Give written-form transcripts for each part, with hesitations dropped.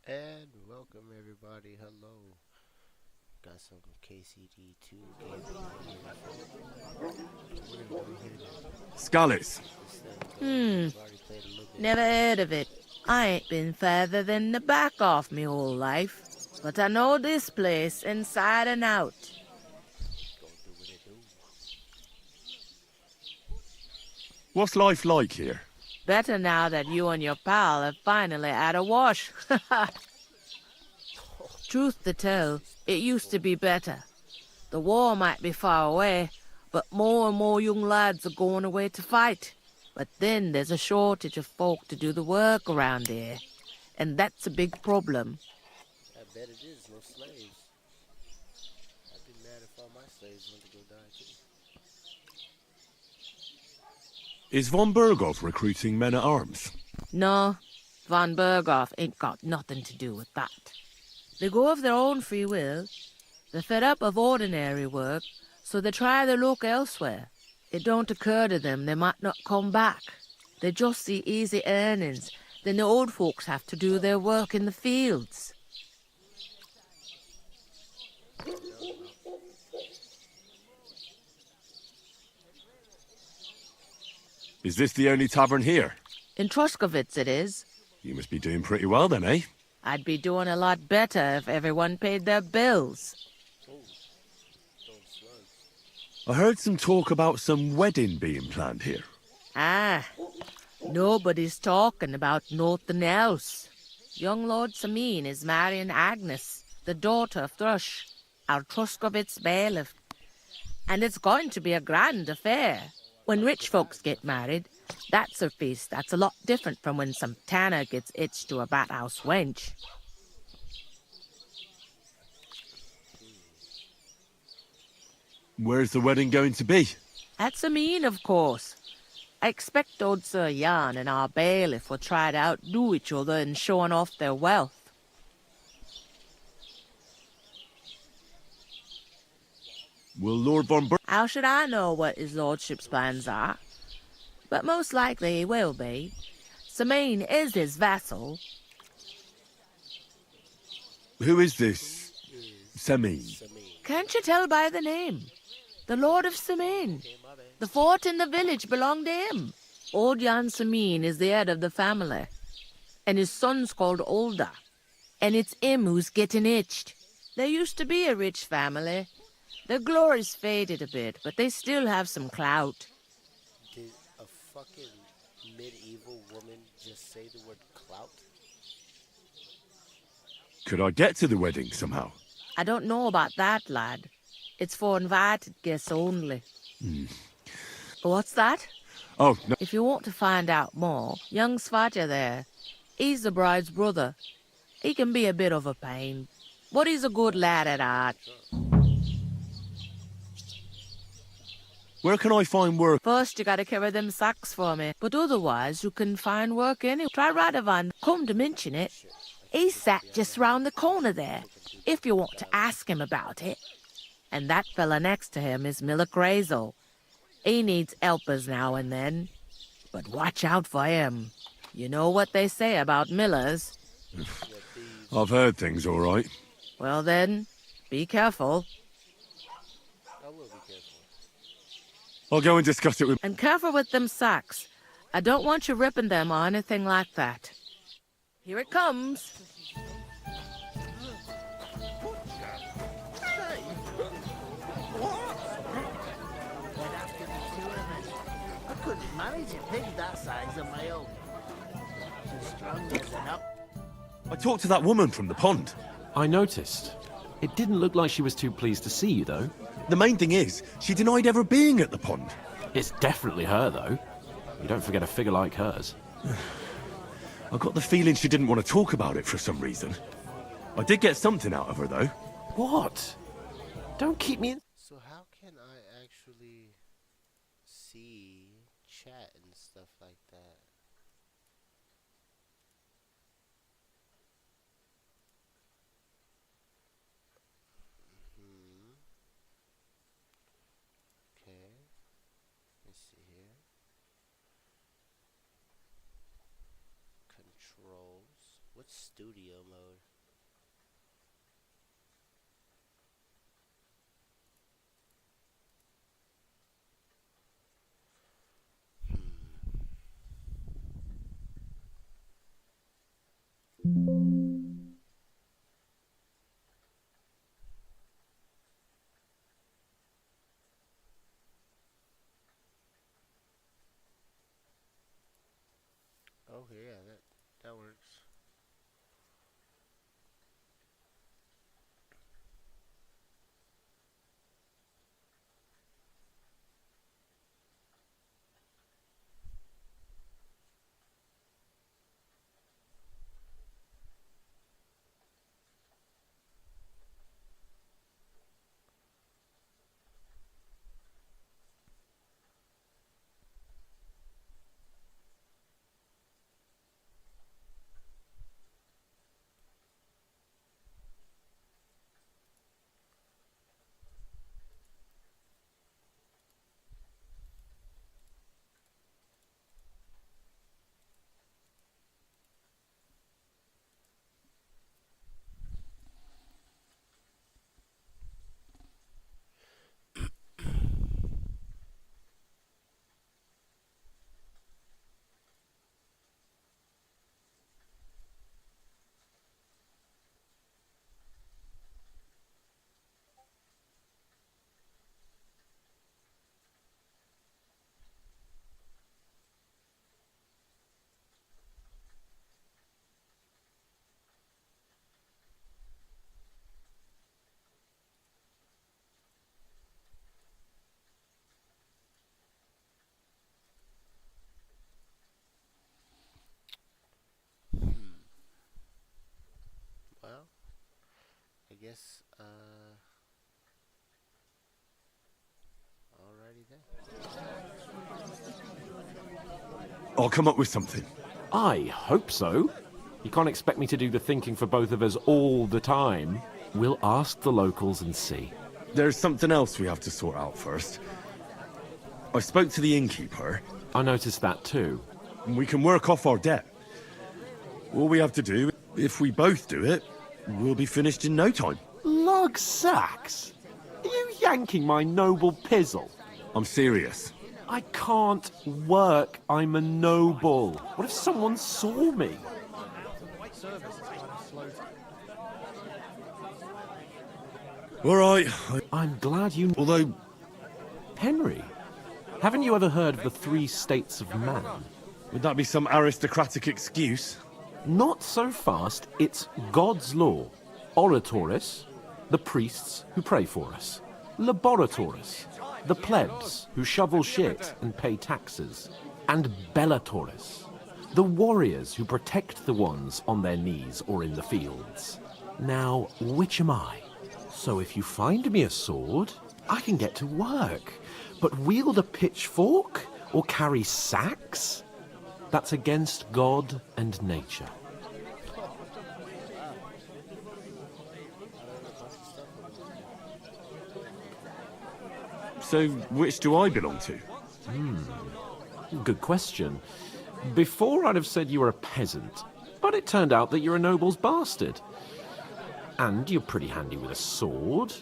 And welcome everybody. Hello. Got some KCD2 gameplay here for what are we doing here today? Scarlets. This thing Hmm, we've already played a little bit. never heard of it. I ain't been further than the back off me whole life, but I know this place inside and out. Go do what it do. What's life like here? Better now that you and your pal have finally had a wash. Truth to tell, it used to be better. The war might be far away, but more and more young lads are going away to fight. But then there's a shortage of folk to do the work around here, and that's a big problem. I bet it is. No slaves. I'd be mad if all my slaves went to go die too. Is von Berghoff recruiting men at arms? No, von Berghoff ain't got nothing to do with that. They go of their own free will. They're fed up of ordinary work, so they try their luck elsewhere. It don't occur to them they might not come back. They just see easy earnings. Then the old folks have to do their work in the fields. Is this the only tavern here? In Truskovitz it is. You must be doing pretty well then, eh? I'd be doing a lot better if everyone paid their bills. Oh, throwing slugs. I heard some talk about some wedding being planned here. Ah, nobody's talking about nothing else. Young Lord Samin is marrying Agnes, the daughter of Thrush, our Truskovitz bailiff. And it's going to be a grand affair. When rich folks get married, that's a feast that's a lot different from when some tanner gets hitched to a bathouse wench. Where's the wedding going to be? At Samin, of course. I expect old Sir Jan and our bailiff will try to outdo each other in showing off their wealth. Will Lord von Ber... How should I know what his lordship's plans are? But most likely he will be. Samin is his vassal. Who is this? Semi. Samin. Can't you tell by the name? The Lord of Samin. Okay, my bad. The fort in the village belonged to him. Old Jan Samin is the head of the family. And his son's called Olda. And it's him who's getting itched. There used to be a rich family. Their glory's faded a bit, but they still have some clout. Did a fucking medieval woman just say the word clout? Could I get to the wedding somehow? I don't know about that, lad. It's for invited guests only. What's that? Oh, no. If you want to find out more, young Svatja there, he's the bride's brother. He can be a bit of a pain, but he's a good lad at heart. Where can I find work? First, you gotta carry them sacks for me, but otherwise you can find work anywhere. Try Radovan. Come to mention it. He's sat just round the corner there, if you want to ask him about it. And that fella next to him is Miller Crazel. He needs helpers now and then. But watch out for him. You know what they say about Millers. I've heard things all right. Well then, be careful. I will be careful. I'll go and discuss it with... And careful with them sacks. I don't want you ripping them or anything like that. Here it comes. I couldn't manage a pig that size on my own. Too strong wasn't up. I talked to that woman from the pond. I noticed. It didn't look like she was too pleased to see you, though. The main thing is, she denied ever being at the pond. It's definitely her, though. You don't forget a figure like hers. I got the feeling she didn't want to talk about it for some reason. I did get something out of her, though. What? Don't keep me in... So how can I actually see chat and stuff like that? Okay. Let me see here. Controls. What's studio mode. Okay, yeah, that works. Well, I guess, alrighty then. I'll come up with something. I hope so. You can't expect me to do the thinking for both of us all the time. We'll ask the locals and see. There's something else we have to sort out first. I spoke to the innkeeper. I noticed that too. And we can work off our debt. All we have to do, if we both do it, we'll be finished in no time. Lug sacks? Are you yanking my noble pizzle? I'm serious. I can't work. I'm a noble. What if someone saw me? All right. I'm glad you... Although, Henry, haven't you ever heard of the 3 states of man? would that be some aristocratic excuse? Not so fast. It's God's law. Oratoris, the priests who pray for us. Laboratoris, the plebs who shovel shit and pay taxes. And Bellatoris, the warriors who protect the ones on their knees or in the fields. Now, which am I? So if you find me a sword, I can get to work. But wield a pitchfork or carry sacks? That's against God and nature. So, which do I belong to? Good question. Before I'd have said you were a peasant, but it turned out that you're a noble's bastard. And you're pretty handy with a sword.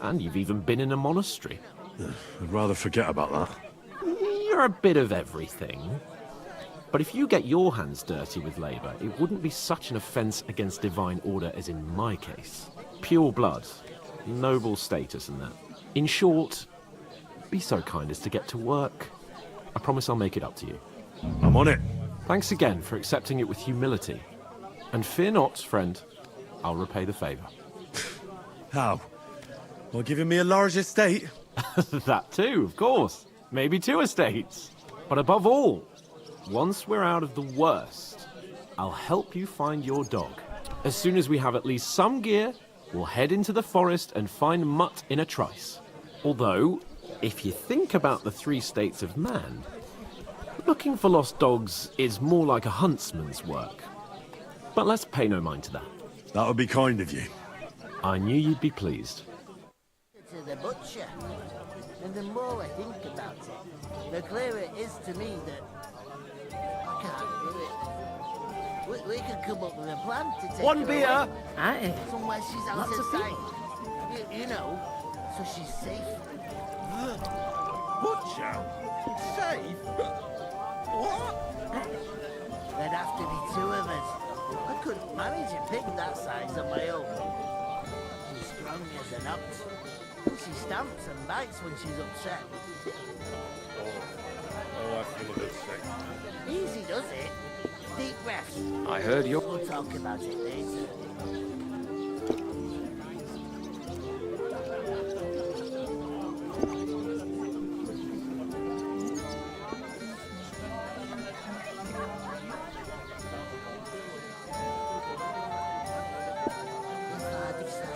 And you've even been in a monastery. I'd rather forget about that. You're a bit of everything. But if you get your hands dirty with labour, it wouldn't be such an offence against divine order as in my case. Pure blood, noble status and that. In short, be so kind as to get to work. I promise I'll make it up to you. I'm on it. Thanks again for accepting it with humility. And fear not, friend, I'll repay the favour. How? By giving me a large estate? That too, of course. Maybe 2 estates. But above all, once we're out of the worst, I'll help you find your dog. As soon as we have at least some gear, we'll head into the forest and find Mutt in a trice. Although, if you think about the 3 states of man, looking for lost dogs is more like a huntsman's work. But let's pay no mind to that. That would be kind of you. I knew you'd be pleased. To the butcher. And the more I think about it, the clearer it is to me that I can't do it. We could come up with a plan to take One her beer! away. Aye. Somewhere she's out Lots of of sight. You know, so she's safe. Butcher? Safe? What? There'd have to be two of us. I couldn't manage a pig that size on my own. She's strong as an ox. She stamps and bites when she's upset. Oh, I feel a bit sick. Easy does it. Deep breaths. I heard you. We'll talk about it later.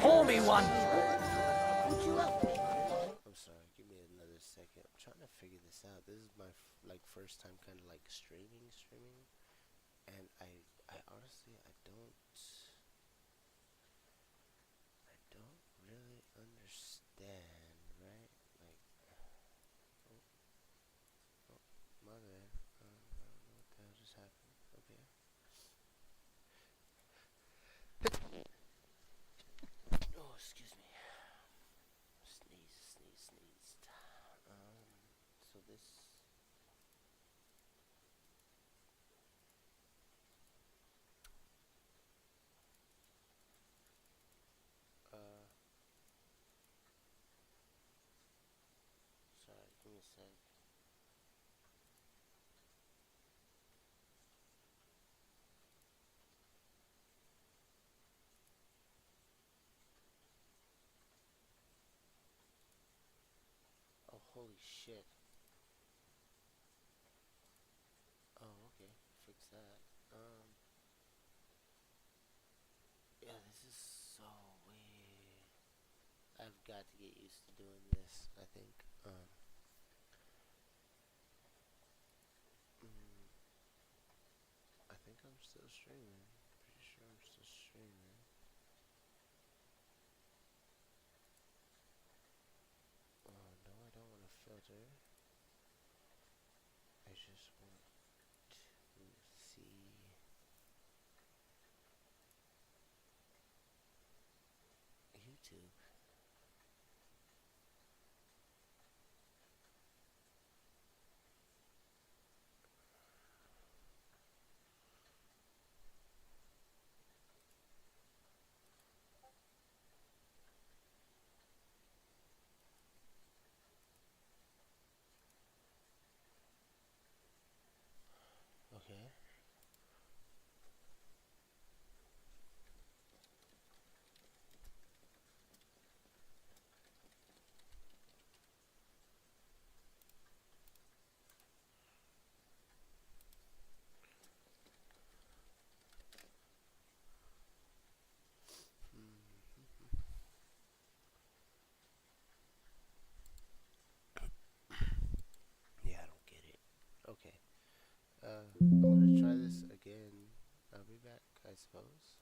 Pour me one! Would you help me? I'm sorry, give me another second. I'm trying to figure this out. This is my first time kind of like streaming, and I honestly I don't really understand, right? Like, oh, my bad. I don't know what the hell just happened. Okay. Oh, excuse me. Sneezed. So this. Sorry, give me a sec. Oh, holy shit. Oh, okay. Fix that. Yeah, this is so weird. I've got to get used to doing this, I think. I think I'm still streaming. Pretty sure I'm still streaming. Oh, no, I don't want to filter. I just want to see YouTube. Okay. Yeah, I don't get it. Okay. I'm gonna try this again. I'll be back, I suppose.